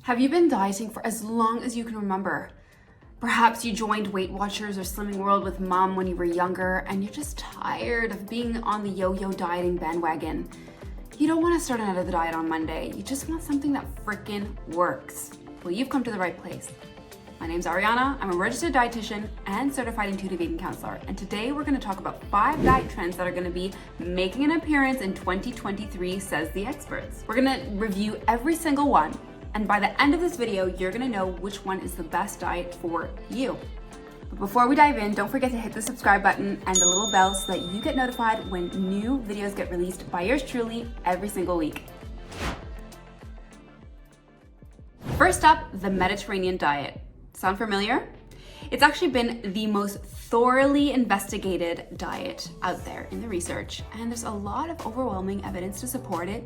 Have you been dieting for as long as you can remember? Perhaps you joined Weight Watchers or Slimming World with mom when you were younger and you're just tired of being on the yo-yo dieting bandwagon. You don't want to start another diet on Monday. You just want something that frickin' works. Well, you've come to the right place. My name's Ariana. I'm a registered dietitian and certified intuitive eating counselor. And today we're going to talk about 5 diet trends that are going to be making an appearance in 2023, says the experts. We're going to review every single one. And by the end of this video, you're gonna know which one is the best diet for you. But before we dive in, don't forget to hit the subscribe button and the little bell so that you get notified when new videos get released by yours truly every single week. First up, the Mediterranean diet. Sound familiar? It's actually been the most thoroughly investigated diet out there in the research, and there's a lot of overwhelming evidence to support it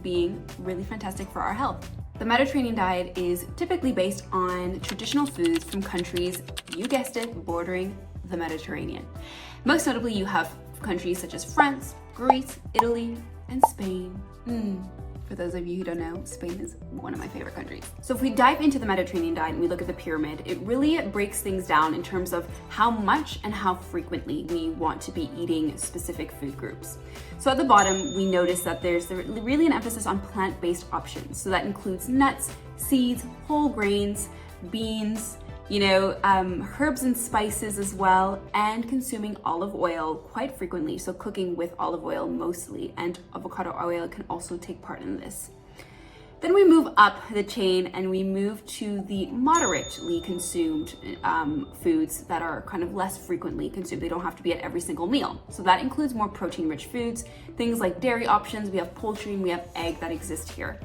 being really fantastic for our health. The Mediterranean diet is typically based on traditional foods from countries, you guessed it, bordering the Mediterranean. Most notably, you have countries such as France, Greece, Italy, and Spain. For those of you who don't know, Spain is one of my favorite countries. So if we dive into the Mediterranean diet and we look at the pyramid, it really breaks things down in terms of how much and how frequently we want to be eating specific food groups. So at the bottom, we notice that there's really an emphasis on plant-based options. So that includes nuts, seeds, whole grains, beans, herbs and spices as well, and consuming olive oil quite frequently. So cooking with olive oil mostly, and avocado oil can also take part in this. Then we move up the chain and we move to the moderately consumed foods that are kind of less frequently consumed. They don't have to be at every single meal. So that includes more protein-rich foods, things like dairy options. We have poultry and we have egg that exist here,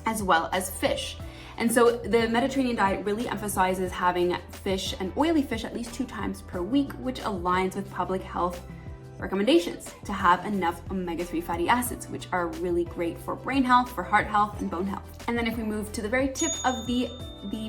as well as fish. And so the Mediterranean diet really emphasizes having fish and oily fish at least 2 times per week, which aligns with public health recommendations to have enough omega-3 fatty acids, which are really great for brain health, for heart health, and bone health. And then if we move to the very tip of the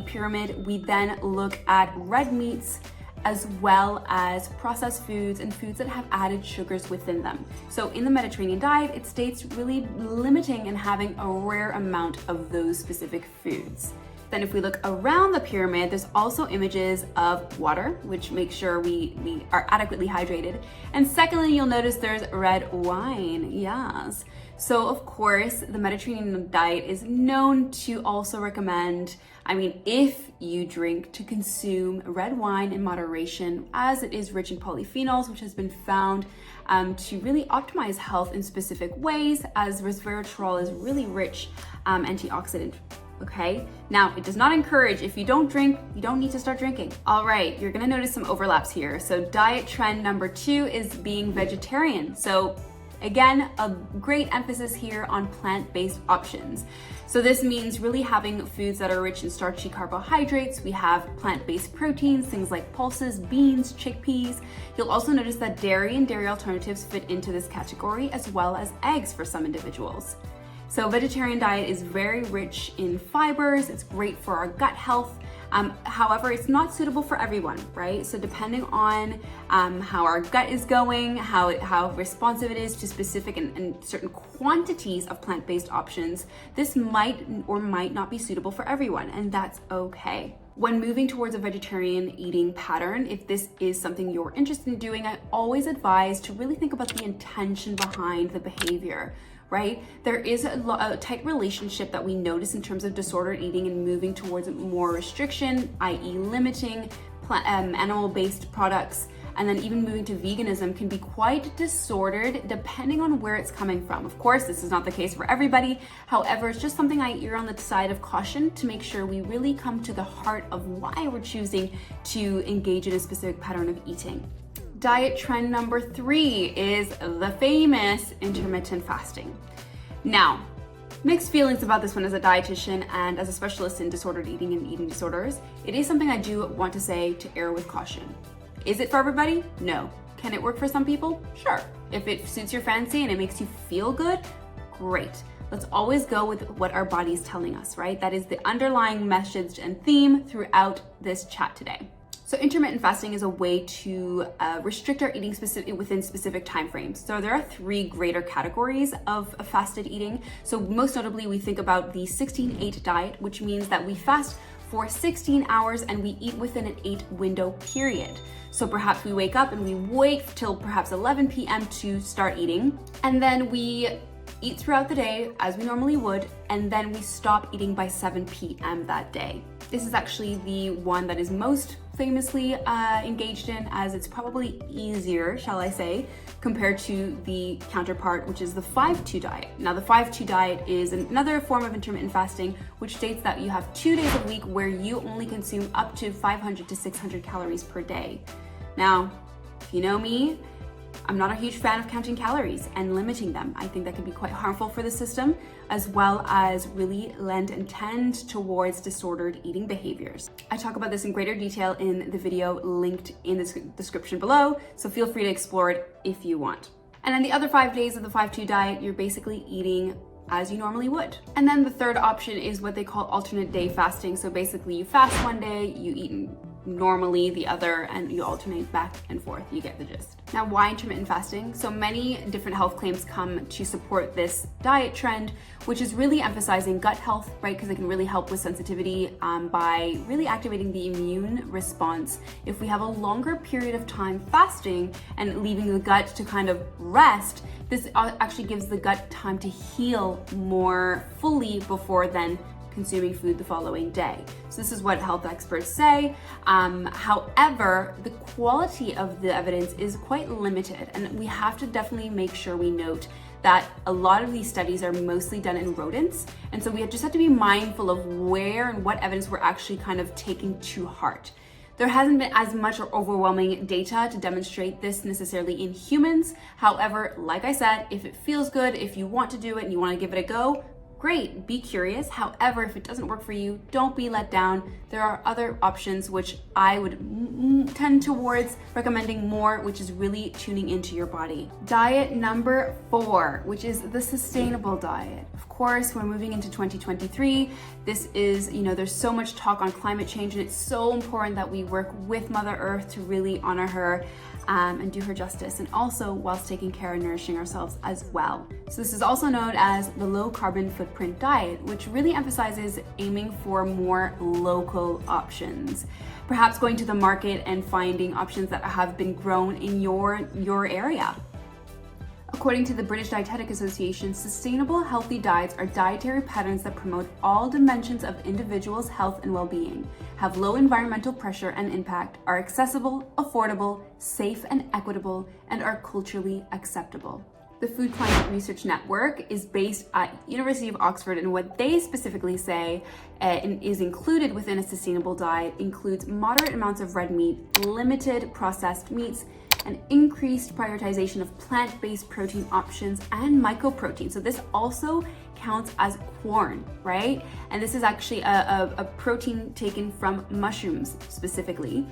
pyramid, we then look at red meats, as well as processed foods and foods that have added sugars within them. So in the Mediterranean diet, it states really limiting and having a rare amount of those specific foods. Then if we look around the pyramid, there's also images of water, which makes sure we are adequately hydrated. And secondly, you'll notice there's red wine, yes. So of course, the Mediterranean diet is known to also recommend, if you drink, to consume red wine in moderation, as it is rich in polyphenols, which has been found to really optimize health in specific ways, as resveratrol is really rich antioxidant. Okay, now it does not encourage, if you don't drink, you don't need to start drinking. All right, you're gonna notice some overlaps here. So diet trend number 2 is being vegetarian. So again, a great emphasis here on plant-based options. So this means really having foods that are rich in starchy carbohydrates. We have plant-based proteins, things like pulses, beans, chickpeas. You'll also notice that dairy and dairy alternatives fit into this category, as well as eggs for some individuals. So vegetarian diet is very rich in fibers. It's great for our gut health. However, it's not suitable for everyone, right? So depending on how our gut is going, how responsive it is to specific and certain quantities of plant-based options, this might or might not be suitable for everyone, and that's okay. When moving towards a vegetarian eating pattern, if this is something you're interested in doing, I always advise to really think about the intention behind the behavior. Right? There is a tight relationship that we notice in terms of disordered eating and moving towards more restriction, i.e. limiting animal-based products, and then even moving to veganism can be quite disordered depending on where it's coming from. Of course, this is not the case for everybody. However, it's just something I err on the side of caution to make sure we really come to the heart of why we're choosing to engage in a specific pattern of eating. Diet trend number 3 is the famous intermittent fasting. Now, mixed feelings about this one as a dietitian and as a specialist in disordered eating and eating disorders. It is something I do want to say to err with caution. Is it for everybody? No. Can it work for some people? Sure. If it suits your fancy and it makes you feel good, great. Let's always go with what our body's telling us, right? That is the underlying message and theme throughout this chat today. So intermittent fasting is a way to restrict our eating within specific time frames. So there are 3 greater categories of fasted eating. So most notably, we think about the 16-8 diet, which means that we fast for 16 hours and we eat within an 8 window period. So perhaps we wake up and we wait till perhaps 11 p.m. to start eating, and then we eat throughout the day as we normally would, and then we stop eating by 7 p.m. that day. This is actually the one that is most famously engaged in, as it's probably easier, shall I say, compared to the counterpart, which is the 5-2 diet. Now, the 5-2 diet is another form of intermittent fasting, which states that you have 2 days a week where you only consume up to 500 to 600 calories per day. Now, if you know me, I'm not a huge fan of counting calories and limiting them. I think that can be quite harmful for the system, as well as really lend and tend towards disordered eating behaviors. I talk about this in greater detail in the video linked in the description below, so feel free to explore it if you want. And then the other 5 days of the 5-2 diet, you're basically eating as you normally would. And then the third option is what they call alternate day fasting. So basically you fast one day, you eat normally the other, and you alternate back and forth. You get the gist. Now, why intermittent fasting? So many different health claims come to support this diet trend, which is really emphasizing gut health, right? Because it can really help with sensitivity by really activating the immune response. If we have a longer period of time fasting and leaving the gut to kind of rest, this actually gives the gut time to heal more fully before then consuming food the following day. So this is what health experts say. However, the quality of the evidence is quite limited, and we have to definitely make sure we note that a lot of these studies are mostly done in rodents, and so we just have to be mindful of where and what evidence we're actually kind of taking to heart. There hasn't been as much or overwhelming data to demonstrate this necessarily in humans. However, like I said, if it feels good, if you want to do it and you want to give it a go, great, be curious. However, if it doesn't work for you, don't be let down. There are other options which I would tend towards recommending more, which is really tuning into your body. Diet number 4, which is the sustainable diet. Of course, we're moving into 2023. This is, there's so much talk on climate change, and it's so important that we work with Mother Earth to really honor her and do her justice, and also whilst taking care and nourishing ourselves as well. So this is also known as the low carbon footprint diet, which really emphasizes aiming for more local options. Perhaps going to the market and finding options that have been grown in your area. According to the British Dietetic Association, sustainable healthy diets are dietary patterns that promote all dimensions of individuals' health and well-being, have low environmental pressure and impact, are accessible, affordable, safe and equitable, and are culturally acceptable. The Food Climate Research Network is based at University of Oxford, and what they specifically say is included within a sustainable diet includes moderate amounts of red meat, limited processed meats, an increased prioritization of plant-based protein options and mycoprotein. So this also counts as corn, right? And this is actually a protein taken from mushrooms specifically.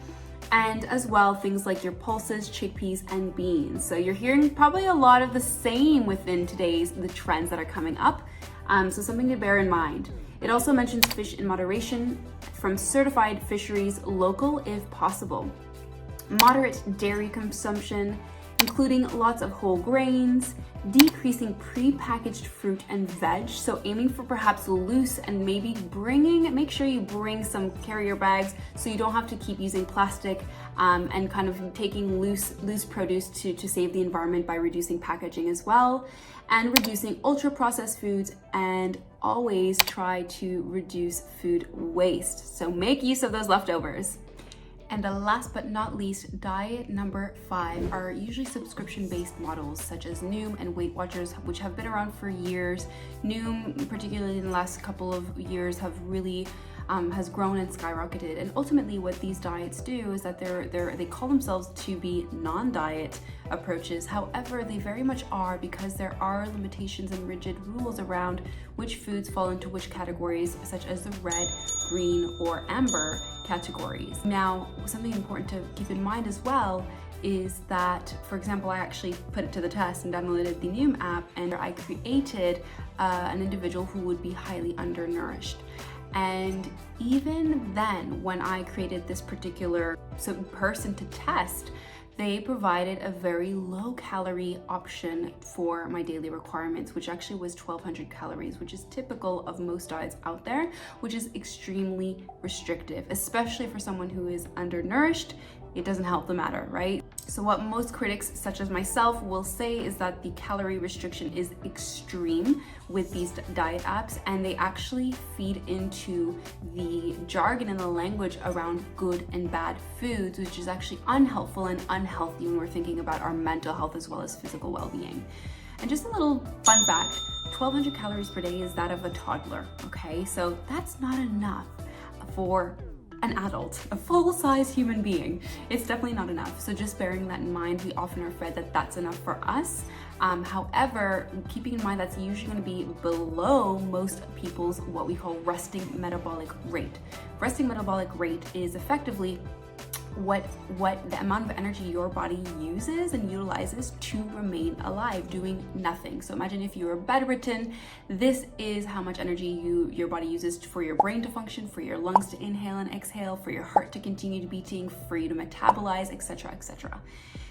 And as well, things like your pulses, chickpeas, and beans. So you're hearing probably a lot of the same within the trends that are coming up. So something to bear in mind. It also mentions fish in moderation from certified fisheries, local if possible. Moderate dairy consumption, including lots of whole grains, decreasing pre-packaged fruit and veg, so aiming for perhaps loose and maybe make sure you bring some carrier bags so you don't have to keep using plastic, and kind of taking loose produce to save the environment by reducing packaging as well, and reducing ultra-processed foods, and always try to reduce food waste. So make use of those leftovers. And the last but not least, diet number 5 are usually subscription-based models such as Noom and Weight Watchers, which have been around for years. Noom, particularly in the last couple of years, have really has grown and skyrocketed. And ultimately what these diets do is that they call themselves to be non-diet approaches. However, they very much are, because there are limitations and rigid rules around which foods fall into which categories, such as the red, green, or amber categories. Now, something important to keep in mind as well is that, for example, I actually put it to the test and downloaded the Noom app, and I created an individual who would be highly undernourished. And even then, when I created this particular person to test, they provided a very low calorie option for my daily requirements, which actually was 1,200 calories, which is typical of most diets out there, which is extremely restrictive, especially for someone who is undernourished. It doesn't help the matter, right? So what most critics, such as myself, will say is that the calorie restriction is extreme with these diet apps, and they actually feed into the jargon and the language around good and bad foods, which is actually unhelpful and unhealthy when we're thinking about our mental health as well as physical well-being. And just a little fun fact, 1,200 calories per day is that of a toddler, okay? So that's not enough for an adult, a full-size human being. It's definitely not enough. So just bearing that in mind, we often are fed that that's enough for us. However, keeping in mind that's usually going to be below most people's what we call resting metabolic rate. Resting metabolic rate is effectively what the amount of energy your body uses and utilizes to remain alive, doing nothing. So imagine if you were bedridden, this is how much energy your body uses for your brain to function, for your lungs to inhale and exhale, for your heart to continue to beating, for you to metabolize, etc., etc.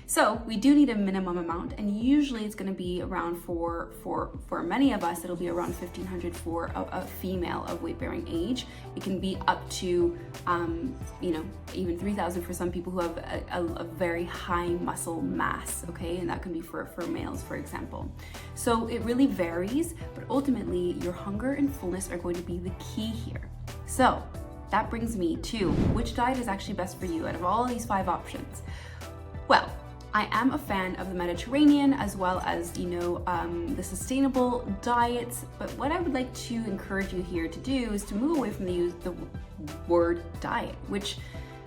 So we do need a minimum amount, and usually it's going to be around for many of us, it'll be around 1,500 for a female of weight-bearing age. It can be up to even 3,000 for some people who have a very high muscle mass, okay, and that can be for males, for example. So it really varies, but ultimately your hunger and fullness are going to be the key here. So that brings me to which diet is actually best for you out of all these 5 options. Well, I am a fan of the Mediterranean as well as, the sustainable diets, but what I would like to encourage you here to do is to move away from the word diet, which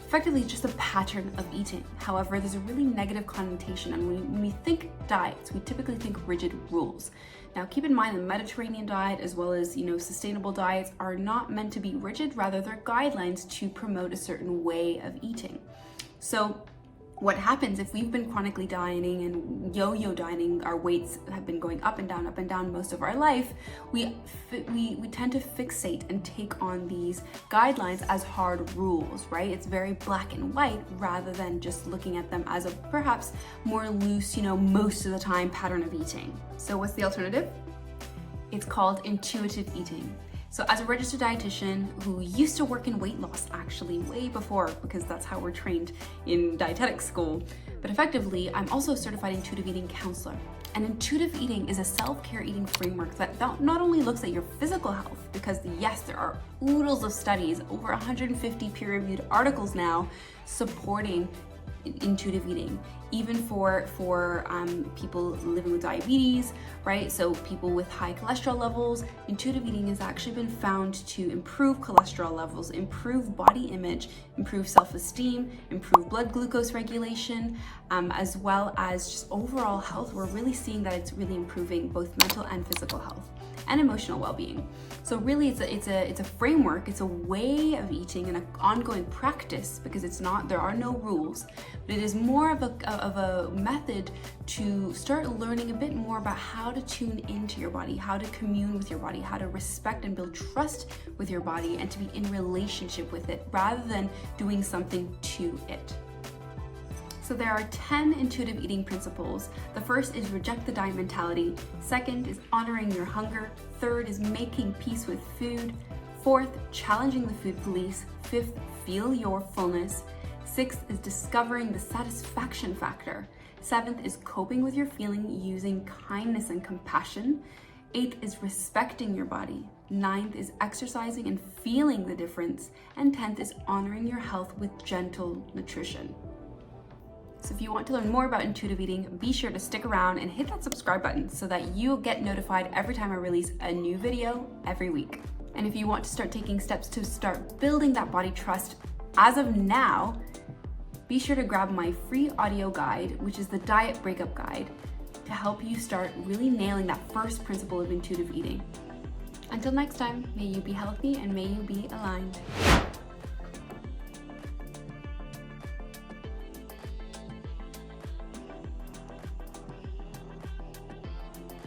effectively is just a pattern of eating. However, there's a really negative connotation, and when we think diets, we typically think rigid rules. Now, keep in mind the Mediterranean diet as well as, sustainable diets are not meant to be rigid, rather they're guidelines to promote a certain way of eating. So what happens if we've been chronically dieting and yo-yo dieting, our weights have been going up and down most of our life, we tend to fixate and take on these guidelines as hard rules, right? It's very black and white rather than just looking at them as a perhaps more loose, most of the time pattern of eating. So what's the alternative? It's called intuitive eating. So as a registered dietitian who used to work in weight loss actually way before, because that's how we're trained in dietetic school, but effectively I'm also a certified intuitive eating counselor. And intuitive eating is a self-care eating framework that not only looks at your physical health, because yes, there are oodles of studies, over 150 peer-reviewed articles now supporting intuitive eating, even for people living with diabetes, right? So people with high cholesterol levels, intuitive eating has actually been found to improve cholesterol levels, improve body image, improve self-esteem, improve blood glucose regulation, as well as just overall health. We're really seeing that it's really improving both mental and physical health and emotional well-being. So really it's a framework, it's a way of eating and an ongoing practice, because there are no rules, but it is more of a method to start learning a bit more about how to tune into your body, how to commune with your body, how to respect and build trust with your body, and to be in relationship with it rather than doing something to it. So there are 10 intuitive eating principles. The first is reject the diet mentality. Second is honoring your hunger. Third is making peace with food. Fourth, challenging the food police. Fifth, feel your fullness. Sixth is discovering the satisfaction factor. Seventh is coping with your feeling using kindness and compassion. Eighth is respecting your body. Ninth is exercising and feeling the difference. And 10th is honoring your health with gentle nutrition. So if you want to learn more about intuitive eating, be sure to stick around and hit that subscribe button so that you'll get notified every time I release a new video every week. And if you want to start taking steps to start building that body trust as of now, be sure to grab my free audio guide, which is the Diet Breakup Guide, to help you start really nailing that first principle of intuitive eating. Until next time, may you be healthy and may you be aligned.